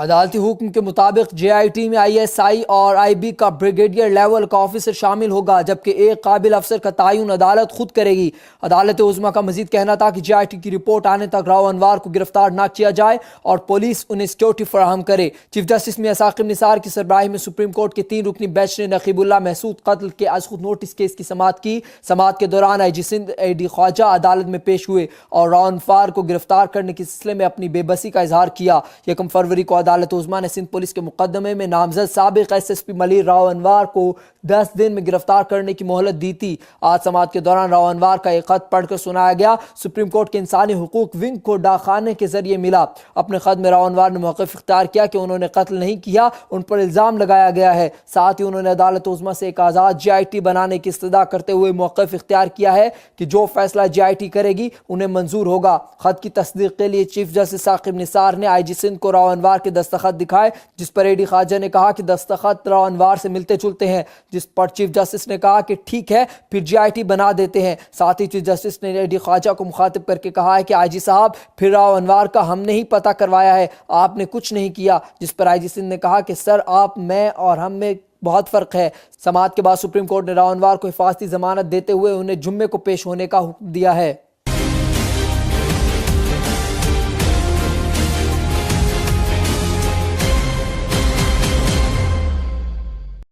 عدالتی حکم کے مطابق جے آئی ٹی میں آئی ایس آئی اور آئی بی کا بریگیڈیئر لیول کا آفیسر شامل ہوگا، جبکہ ایک قابل افسر کا تعین عدالت خود کرے گی۔ عدالت عظمیٰ کا مزید کہنا تھا کہ جے آئی ٹی کی رپورٹ آنے تک راؤ انوار کو گرفتار نہ کیا جائے اور پولیس انہیں سیکیورٹی فراہم کرے۔ چیف جسٹس میاں ثاقب نثار کی سربراہی میں سپریم کورٹ کے 3 رکنی بینچ نے نقیب اللہ محسود قتل کے از خود نوٹس کیس کی سماعت کی۔ سماعت کے دوران آئی جی سندھ اے ڈی خواجہ عدالت میں پیش ہوئے اور راؤ انوار کو گرفتار کرنے کے سلسلے میں اپنی بے بسی کا اظہار کیا۔ 1 فروری کو عدالت عظمیٰ نے سندھ پولیس کے مقدمے میں نامزد سابق S S P Malir Rao Anwar کو 10 دن میں گرفتار کرنے کی مہلت دی تھی۔ آج سماعت کے دوران راؤ انوار کا ایک خط پڑھ کر سنایا گیا۔ سپریم کورٹ کے انسانی حقوق ونگ کو ڈاکخانے کے ذریعے ملا۔ اپنے خط میں راؤ انوار نے موقف اختیار کیا کہ انہوں نے قتل نہیں کیا، ان پر الزام لگایا گیا ہے۔ ساتھ ہی انہوں نے عدالت عظمیٰ سے ایک آزاد جے آئی ٹی بنانے کی استدعا کرتے ہوئے موقف اختیار کیا ہے کہ جو فیصلہ جے آئی ٹی کرے گی انہیں منظور ہوگا۔ خط کی تصدیق کے لیے چیف جسٹس ثاقب نثار نے آئی جی سندھ کو راؤ انوار کے دستخط دکھائے، جس پر اے ڈی خواجہ نے کہا کہ دستخط راؤ انوار سے ملتے جلتے ہیں، جس پر چیف جسٹس نے کہا کہ ٹھیک ہے پھر جے آئی ٹی بنا دیتے ہیں۔ ساتھ ہی چیف جسٹس نے اے ڈی خواجہ کو مخاطب کر کے کہا ہے کہ آئی جی صاحب پھر راؤ انوار کا ہم نے ہی پتہ کروایا ہے، آپ نے کچھ نہیں کیا، جس پر آئی جی سندھ نے کہا کہ سر آپ، میں اور ہم میں بہت فرق ہے۔ سماعت کے بعد سپریم کورٹ نے راؤ انوار کو حفاظتی ضمانت دیتے ہوئے انہیں جمعے کو پیش ہونے کا حکم دیا ہے۔